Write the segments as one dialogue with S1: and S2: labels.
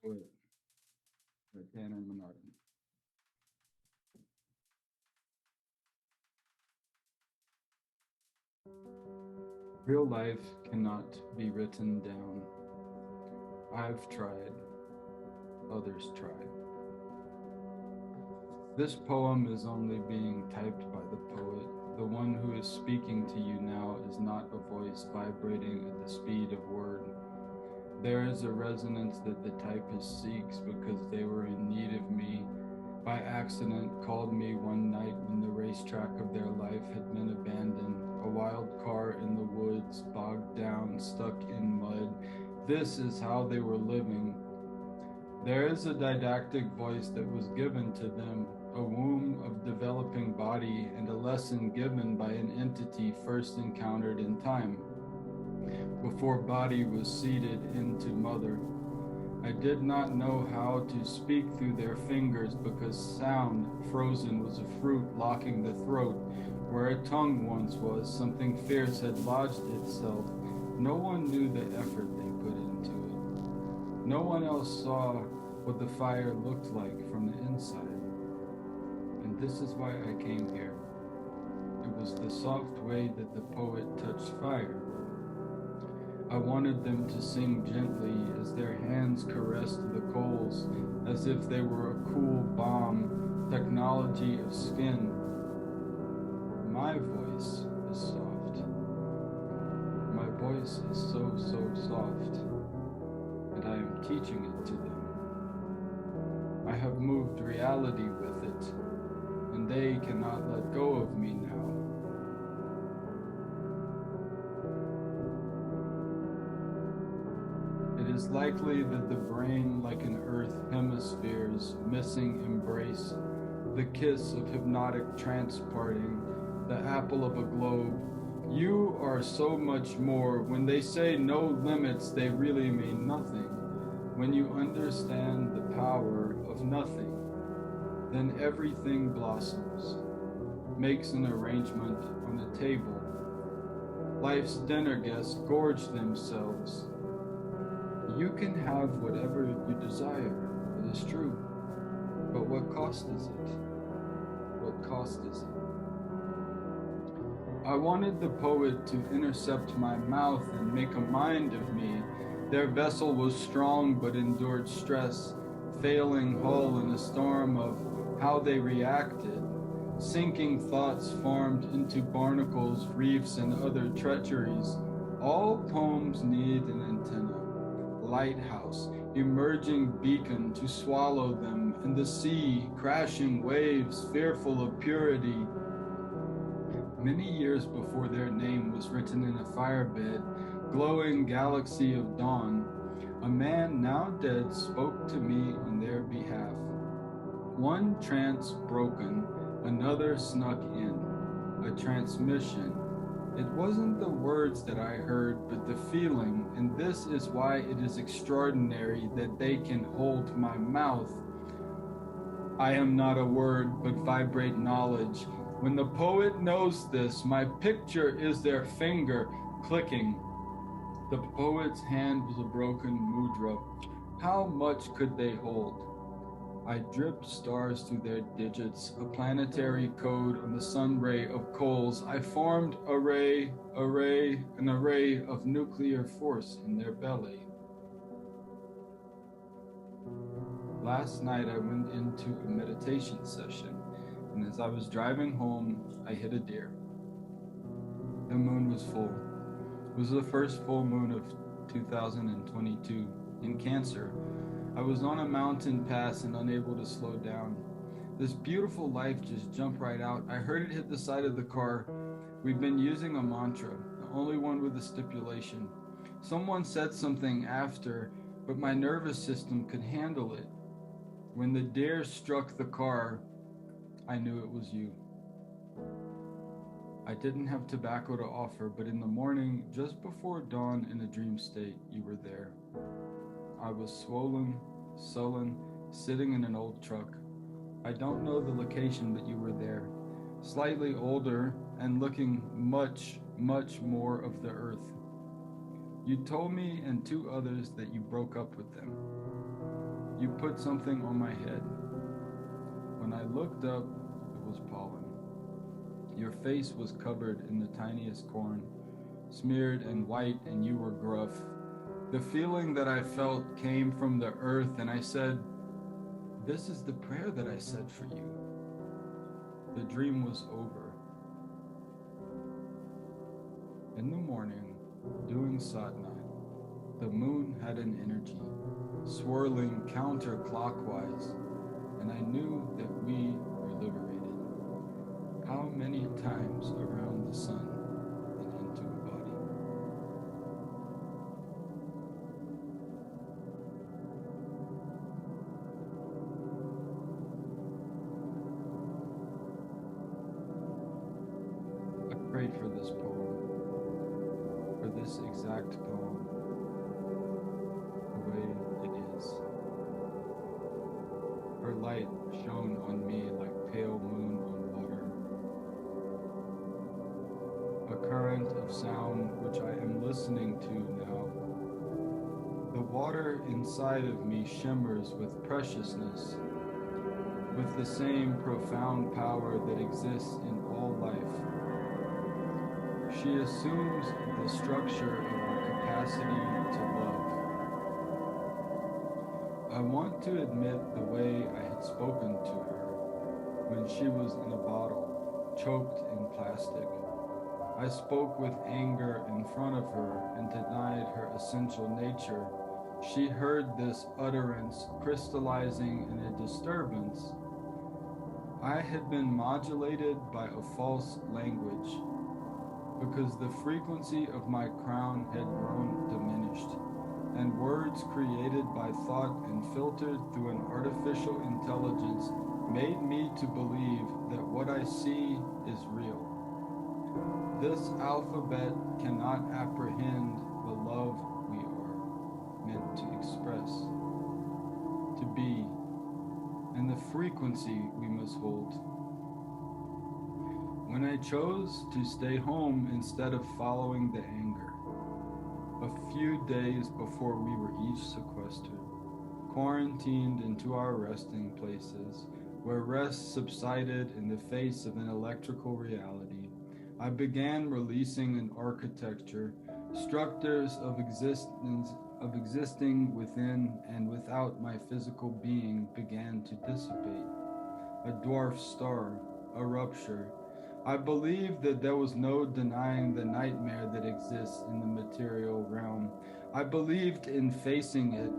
S1: Poet by Menard. Real life cannot be written down. I've tried, others try. This poem is only being typed by the poet. The one who is speaking to you now is not a voice vibrating at the speed of word. There is a resonance that the typist seeks because they were in need of me. By accident, called me one night when the racetrack of their life had been abandoned. A wild car in the woods, bogged down, stuck in mud. This is how they were living. There is a didactic voice that was given to them, a womb of developing body and a lesson given by an entity first encountered in time, before body was seeded into mother. I did not know how to speak through their fingers because sound, frozen, was a fruit locking the throat. Where a tongue once was, something fierce had lodged itself. No one knew the effort they put into it. No one else saw what the fire looked like from the inside. And this is why I came here. It was the soft way that the poet touched fire. I wanted them to sing gently as their hands caressed the coals, as if they were a cool balm, technology of skin. My voice is soft. My voice is so soft, and I am teaching it to them. I have moved reality with it, and they cannot let go of me now. It is likely that the brain, like an earth hemisphere's missing embrace, the kiss of hypnotic transporting, the apple of a globe. You are so much more. When they say no limits, they really mean nothing. When you understand the power of nothing, then everything blossoms, makes an arrangement on a table. Life's dinner guests gorge themselves. You can have whatever you desire, it is true. But what cost is it? What cost is it? I wanted the poet to intercept my mouth and make a mind of me. Their vessel was strong but endured stress, failing hull in a storm of how they reacted. Sinking thoughts formed into barnacles, reefs, and other treacheries. All poems need an antenna. Lighthouse, emerging beacon to swallow them, and the sea, crashing waves, fearful of purity. Many years before their name was written in a firebed, glowing galaxy of dawn, a man now dead spoke to me on their behalf. One trance broken, another snuck in, a transmission. It wasn't the words that I heard, but the feeling, and this is why it is extraordinary that they can hold my mouth. I am not a word, but vibrate knowledge. When the poet knows this, my picture is their finger clicking. The poet's hand was a broken mudra. How much could they hold? I dripped stars through their digits, a planetary code on the sun ray of coals. I formed an array of nuclear force in their belly. Last night I went into a meditation session, and as I was driving home, I hit a deer. The moon was full. It was the first full moon of 2022 in Cancer. I was on a mountain pass and unable to slow down. This beautiful life just jumped right out. I heard it hit the side of the car. We've been using a mantra, the only one with a stipulation. Someone said something after, but my nervous system could handle it. When the deer struck the car, I knew it was you. I didn't have tobacco to offer, but in the morning, just before dawn in a dream state, you were there. I was swollen, sullen, sitting in an old truck. I don't know the location, but you were there. Slightly older and looking much more of the earth. You told me and two others that you broke up with them. You put something on my head. When I looked up, it was pollen. Your face was covered in the tiniest corn, smeared and white, and you were gruff. The feeling that I felt came from the earth, and I said, "This is the prayer that I said for you." The dream was over. In the morning, doing sadhana, the moon had an energy, swirling counterclockwise, and I knew that we were liberated. How many times around the sun and into a body? I prayed for this poem, for this exact poem, the way it is. Her light shone on me like pale moon on water. A current of sound which I am listening to now. The water inside of me shimmers with preciousness, with the same profound power that exists in all life. She assumes the structure of our capacity to love. I want to admit the way I had spoken to her when she was in a bottle, choked in plastic. I spoke with anger in front of her and denied her essential nature. She heard this utterance crystallizing in a disturbance. I had been modulated by a false language because the frequency of my crown had grown diminished, and words created by thought and filtered through an artificial intelligence made me to believe that what I see is real. This alphabet cannot apprehend the love we are meant to express, to be, and the frequency we must hold. When I chose to stay home instead of following the anger, a few days before we were each sequestered, quarantined into our resting places, where rest subsided in the face of an electrical reality, I began releasing an architecture, structures of existing within and without my physical being began to dissipate. A dwarf star, a rupture. I believed that there was no denying the nightmare that exists in the material realm. I believed in facing it.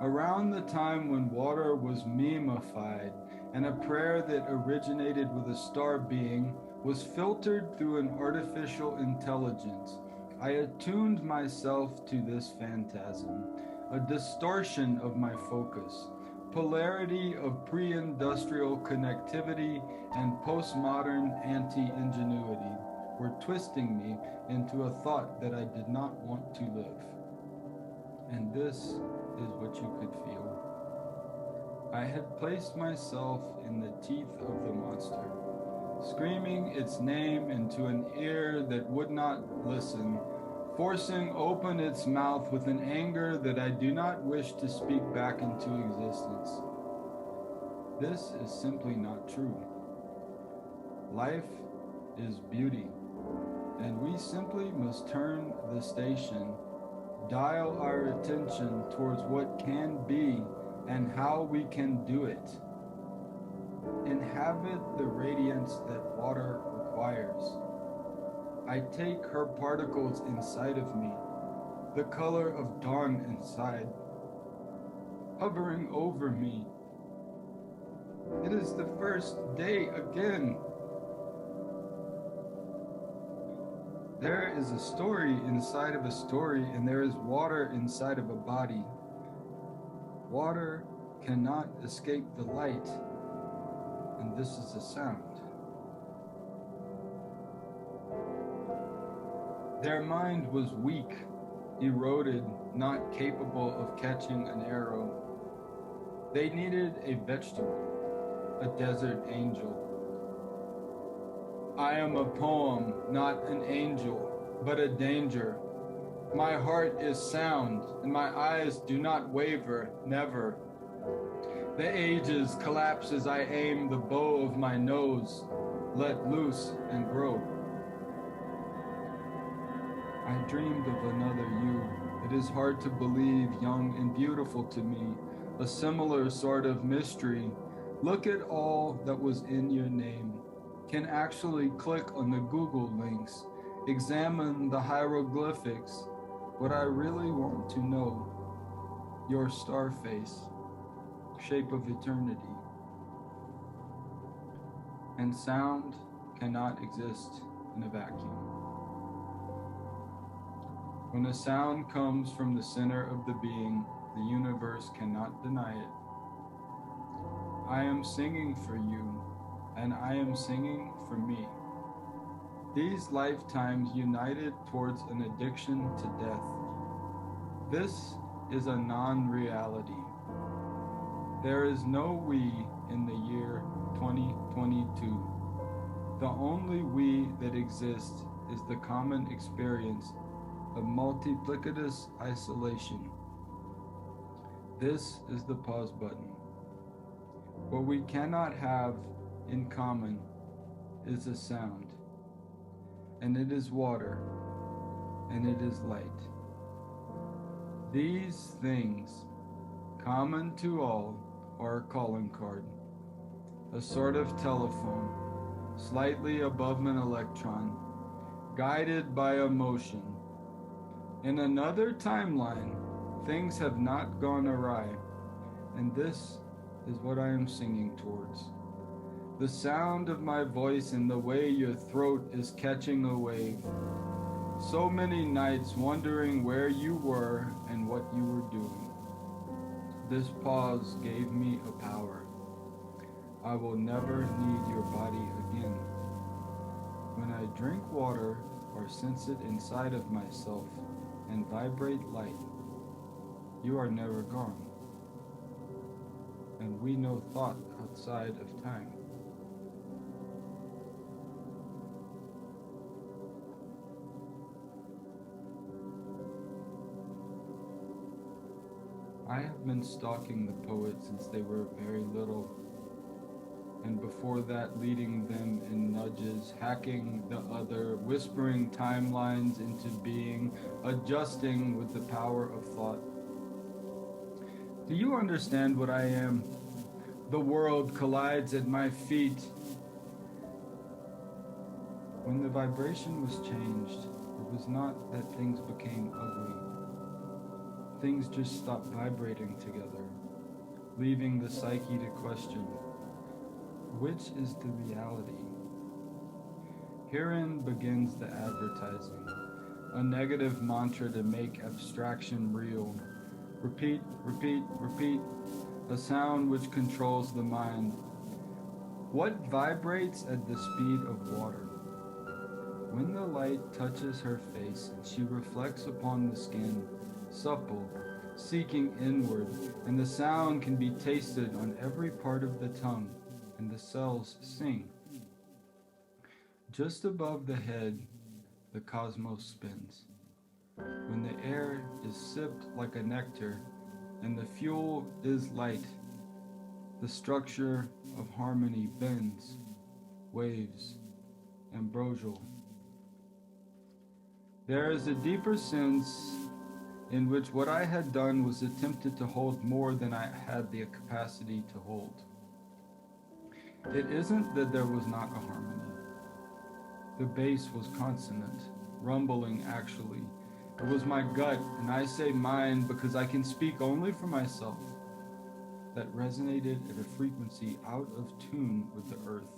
S1: Around the time when water was memified and a prayer that originated with a star being was filtered through an artificial intelligence, I attuned myself to this phantasm, a distortion of my focus, polarity of pre-industrial connectivity and postmodern anti-ingenuity were twisting me into a thought that I did not want to live. And this is what you could feel. I had placed myself in the teeth of the monster, screaming its name into an ear that would not listen, forcing open its mouth with an anger that I do not wish to speak back into existence. This is simply not true. Life is beauty, and we simply must turn the station, dial our attention towards what can be and how we can do it. Inhabit the radiance that water requires. I take her particles inside of me, the color of dawn inside, hovering over me. It is the first day again. There is a story inside of a story, and there is water inside of a body. Water cannot escape the light, and this is a sound. Their mind was weak, eroded, not capable of catching an arrow. They needed a vegetable, a desert angel. I am a poem, not an angel, but a danger. My heart is sound, and my eyes do not waver, never. The ages collapse as I aim the bow of my nose, let loose and grow. I dreamed of another you. It is hard to believe, young and beautiful to me, a similar sort of mystery. Look at all that was in your name. Can actually click on the Google links, examine the hieroglyphics. What I really want to know, your star face, shape of eternity. And sound cannot exist in a vacuum. When a sound comes from the center of the being, the universe cannot deny it. I am singing for you, and I am singing for me. These lifetimes united towards an addiction to death. This is a non-reality. There is no we in the year 2022. The only we that exists is the common experience of multiplicitous isolation. This is the pause button. What we cannot have in common is a sound, and it is water, and it is light. These things, common to all, are a calling card, a sort of telephone, slightly above an electron, guided by emotion. In another timeline, things have not gone awry, and this is what I am singing towards. The sound of my voice and the way your throat is catching a wave. So many nights wondering where you were and what you were doing. This pause gave me a power. I will never need your body again. When I drink water or sense it inside of myself and vibrate light, you are never gone. And we know thought outside of time. I have been stalking the poets since they were very little, and before that leading them in nudges, hacking the other, whispering timelines into being, adjusting with the power of thought. Do you understand what I am? The world collides at my feet. When the vibration was changed, it was not that things became ugly. Things just stopped vibrating together, leaving the psyche to question, which is the reality? Herein begins the advertising, a negative mantra to make abstraction real. Repeat, repeat, repeat, a sound which controls the mind. What vibrates at the speed of water? When the light touches her face, she reflects upon the skin, supple, seeking inward, and the sound can be tasted on every part of the tongue, and the cells sing. Just above the head, the cosmos spins. When the air is sipped like a nectar, and the fuel is light, the structure of harmony bends, waves, ambrosial. There is a deeper sense in which what I had done was attempted to hold more than I had the capacity to hold. It isn't that there was not a harmony. The bass was consonant, rumbling actually. It was my gut, and I say mine because I can speak only for myself, that resonated at a frequency out of tune with the earth.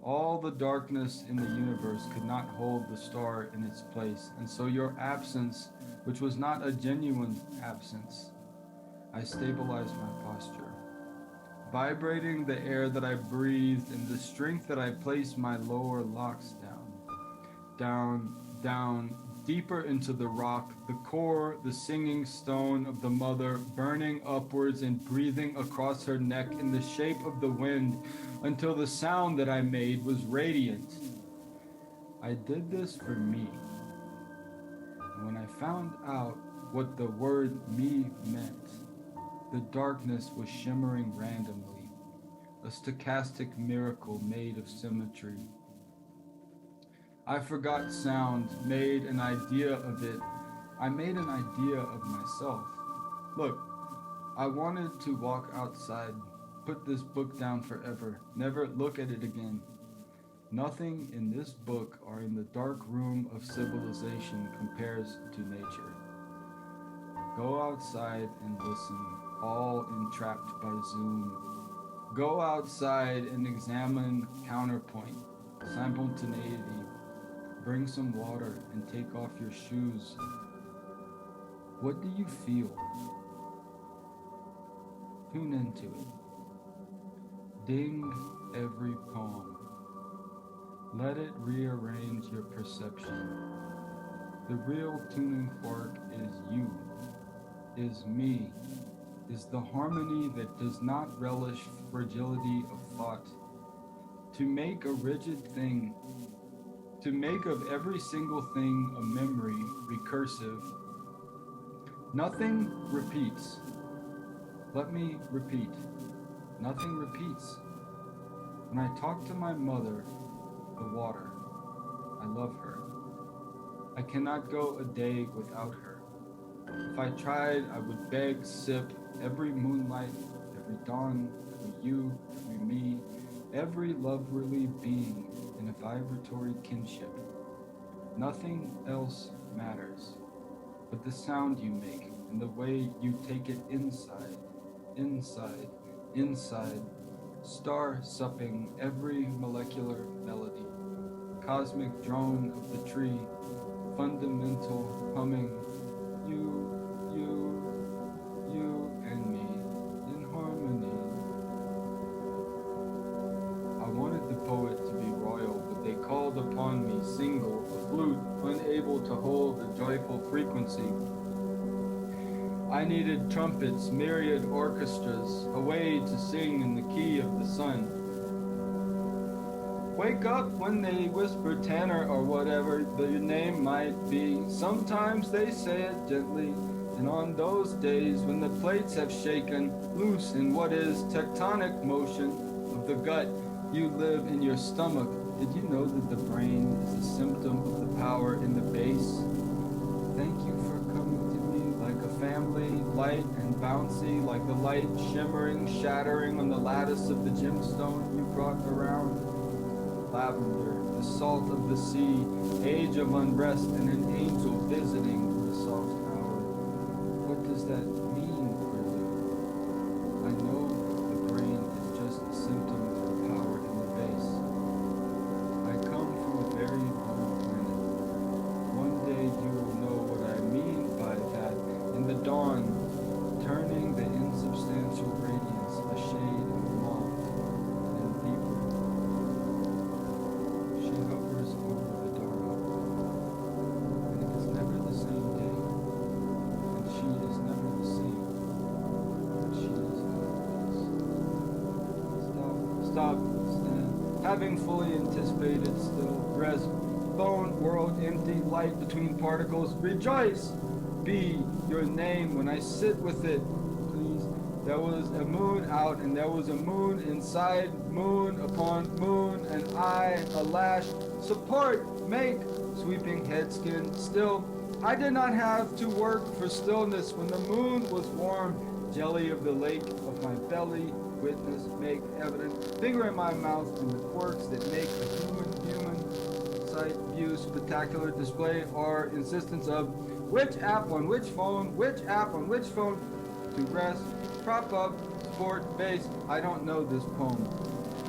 S1: All the darkness in the universe could not hold the star in its place, and so your absence, which was not a genuine absence, I stabilized my posture, vibrating the air that I breathed and the strength that I placed my lower locks down, deeper into the rock, the core, the singing stone of the mother, burning upwards and breathing across her neck in the shape of the wind until the sound that I made was radiant. I did this for me. And when I found out what the word me meant, The darkness was shimmering randomly, a stochastic miracle made of symmetry. I forgot sound, made an idea of it. I made an idea of myself. Look, I wanted to walk outside, put this book down forever, never look at it again. Nothing in this book or in the dark room of civilization compares to nature. Go outside and listen, all entrapped by Zoom. Go outside and examine counterpoint, simultaneity. Bring some water and take off your shoes. What do you feel? Tune into it. Ding every poem. Let it rearrange your perception. The real tuning fork is you, is me, is the harmony that does not relish fragility of thought. To make a rigid thing, to make of every single thing a memory, recursive. Nothing repeats. Let me repeat. Nothing repeats. When I talk to my mother, the water, I love her. I cannot go a day without her. If I tried, I would beg, sip, every moonlight, every dawn, every you, every me, every lovely being in a vibratory kinship. Nothing else matters but the sound you make and the way you take it inside, inside, inside, star supping every molecular melody, cosmic drone of the tree, fundamental humming, you and me in harmony. I wanted the poet to be royal, but they called upon me single, a flute, unable to hold a joyful frequency. I needed trumpets, myriad orchestras, a way to sing in the key of the sun. Wake up when they whisper tenor or whatever the name might be. Sometimes they say it gently, and on those days when the plates have shaken loose in what is tectonic motion of the gut, you live in your stomach. Did you know that the brain is a symptom of the power in the base? Thank you for coming to me like a family, light and bouncy, like the light shimmering, shattering on the lattice of the gemstone you brought around. Lavender, the salt of the sea, age of unrest, and an angel visiting the soft hour. What does that mean for you? I know the brain is just a symptom of the power in the base. I come from a very blue planet. One day you will know what I mean by that. In the dawn, turning the insubstantial radiance a shade of mauve and deeper. She hovers over the Dharma, and it is never the same day, and she is never the same, and she is always. Stop, stand. Having fully anticipated still, rest, bone, world, empty, light between particles, rejoice! Be your name when I sit with it, please. There was a moon out, and there was a moon inside, moon upon moon, and I, a lash, support, make, sweeping headskin, still. I did not have to work for stillness when the moon was warm, jelly of the lake of my belly, witness, make evident, finger in my mouth, and the quirks that make a human sight, view, spectacular display, or insistence of which app on which phone, which app on which phone, to rest, prop up, sport, base. I don't know this poem.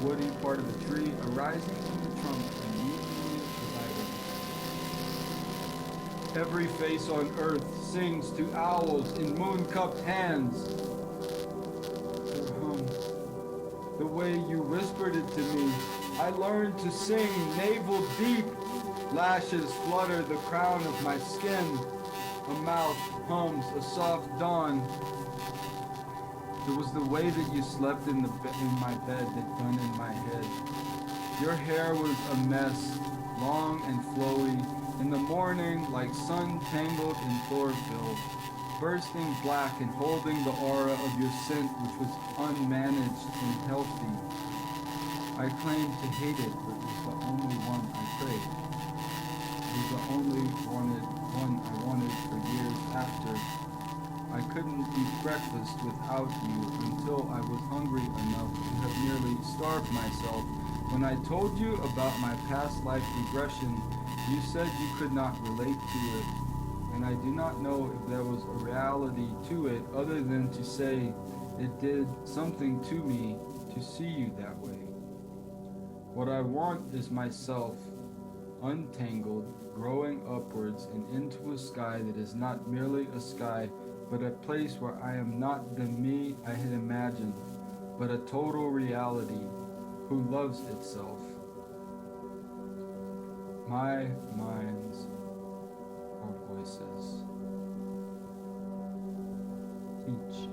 S1: Woody part of the tree arising from the trunk and usually divided. Every face on earth sings to owls in moon-cupped hands. Their hum. The way you whispered it to me, I learned to sing navel deep. Lashes flutter the crown of my skin. A mouth hums a soft dawn. It was the way that you slept in my bed that done in my head. Your hair was a mess, long and flowy, in the morning like sun tangled in chlorophyll. bursting black and holding the aura of your scent which was unmanaged and healthy. I claimed to hate it, but it was the only one I craved. It was the only one I wanted for years after. I couldn't eat breakfast without you until I was hungry enough to have nearly starved myself. When I told you about my past life regression, you said you could not relate to it, and I do not know if there was a reality to it other than to say it did something to me to see you that way. What I want is myself, untangled, growing upwards and into a sky that is not merely a sky, but a place where I am not the me I had imagined, but a total reality who loves itself. My minds are voices. Teach.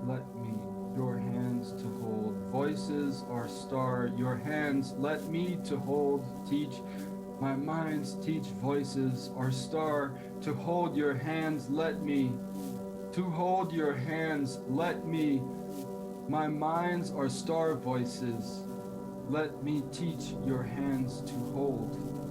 S1: Let me your hands to hold. Voices are star. Your hands let me to hold. Teach. My minds teach. Voices are star. To hold your hands let me. To hold your hands let me. My minds are star voices. Let me teach your hands to hold.